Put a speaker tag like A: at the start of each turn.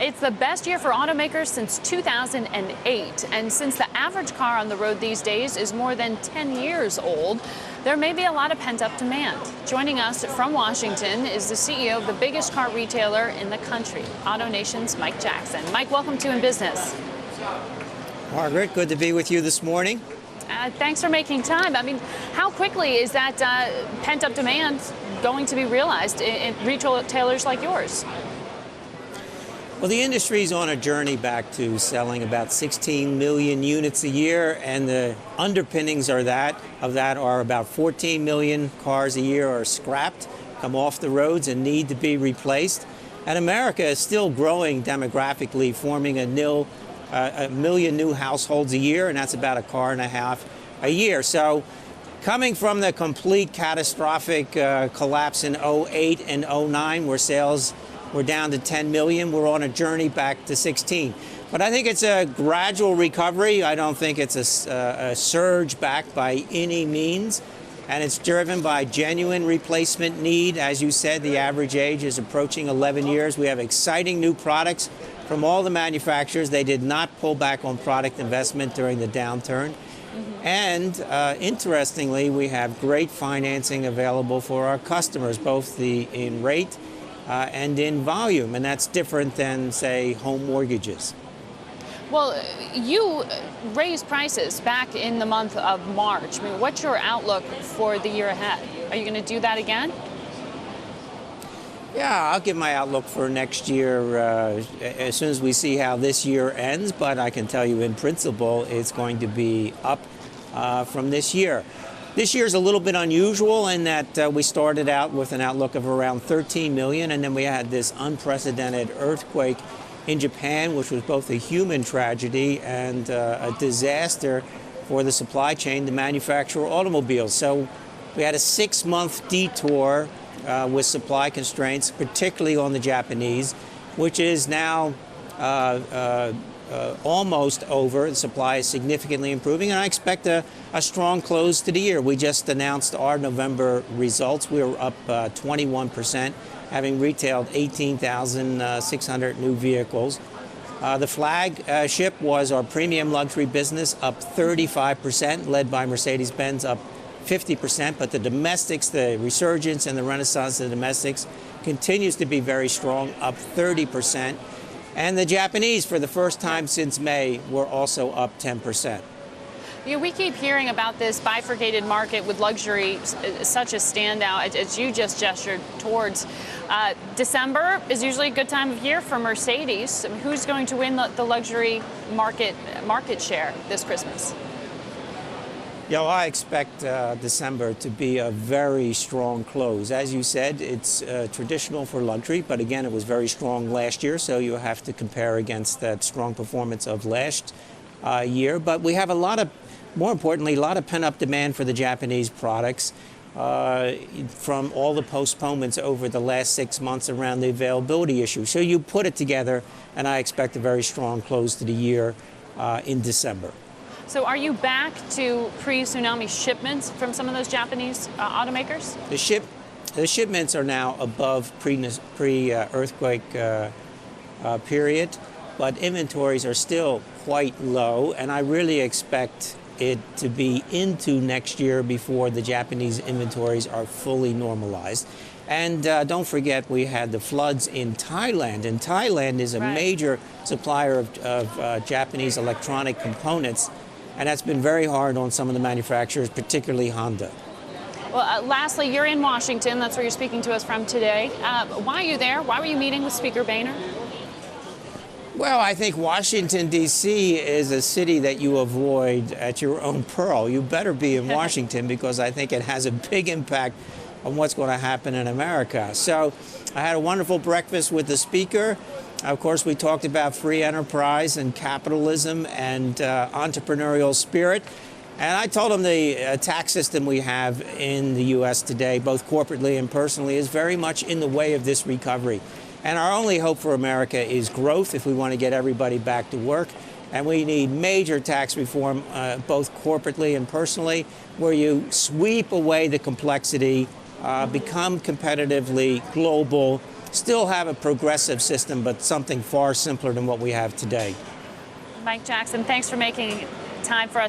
A: It's the best year for automakers since 2008. And since the average car on the road these days is more than 10 years old, there may be a lot of pent-up demand. Joining us from Washington is the CEO of the biggest car retailer in the country, AutoNation's Mike Jackson. Mike, welcome to In Business.
B: Margaret, good to be with you this morning.
A: Thanks for making time. I mean, how quickly is that pent-up demand going to be realized in retailers like yours?
B: Well, the industry is on a journey back to selling about 16 million units a year, and the underpinnings of that are about 14 million cars a year are scrapped, come off the roads, and need to be replaced. And America is still growing demographically, forming a million new households a year, and that's about a car and a half a year. So coming from the complete catastrophic collapse in 08 and 09, where sales were down to 10 million, we're on a journey back to 16. But I think it's a gradual recovery. I don't think it's a surge back by any means. And it's driven by genuine replacement need. As you said, the average age is approaching 11 years. We have exciting new products from all the manufacturers. They did not pull back on product investment during the downturn. And interestingly, we have great financing available for our customers, both in rate and in volume. And that's different than, say, home mortgages.
A: Well, you raised prices back in the month of March. I mean, what's your outlook for the year ahead? Are you going to do that again?
B: Yeah, I'll give my outlook for next year as soon as we see how this year ends. But I can tell you in principle, it's going to be up from this year. This year is a little bit unusual in that we started out with an outlook of around 13 million, and then we had this unprecedented earthquake in Japan, which was both a human tragedy and a disaster for the supply chain to manufacture automobiles. So we had a 6-month detour with supply constraints, particularly on the Japanese, which is now almost over. The supply is significantly improving, and I expect a strong close to the year. We just announced our November results. We were up 21%, having retailed 18,600 new vehicles. The flagship was our premium luxury business, up 35%, led by Mercedes-Benz, up 50%. But the domestics, the resurgence and the renaissance of the domestics continues to be very strong, up 30%. And the Japanese, for the first time since May, were also up 10%.
A: You know, we keep hearing about this bifurcated market with luxury such a standout, as you just gestured towards. December is usually a good time of year for Mercedes. I mean, who's going to win the luxury market share this Christmas?
B: Yeah, well, I expect December to be a very strong close. As you said, it's traditional for luxury, but again, it was very strong last year, so you have to compare against that strong performance of last year. But we have more importantly, a lot of pent-up demand for the Japanese products from all the postponements over the last 6 months around the availability issue. So you put it together, and I expect a very strong close to the year in December.
A: So are you back to pre-tsunami shipments from some of those Japanese automakers?
B: The shipments are now above pre-earthquake period, but inventories are still quite low, and I really expect it to be into next year before the Japanese inventories are fully normalized. And don't forget, we had the floods in Thailand, and Thailand is a major supplier of Japanese electronic components. And that's been very hard on some of the manufacturers, particularly Honda.
A: Well, lastly, you're in Washington. That's where you're speaking to us from today. Why are you there? Why were you meeting with Speaker Boehner?
B: Well, I think Washington, D.C. is a city that you avoid at your own peril. You better be in Washington because I think it has a big impact on what's going to happen in America. So I had a wonderful breakfast with the Speaker. Of course, we talked about free enterprise and capitalism and entrepreneurial spirit. And I told him the tax system we have in the U.S. today, both corporately and personally, is very much in the way of this recovery. And our only hope for America is growth if we want to get everybody back to work. And we need major tax reform, both corporately and personally, where you sweep away the complexity, become competitively global, still have a progressive system, but something far simpler than what we have today.
A: Mike Jackson, thanks for making time for us.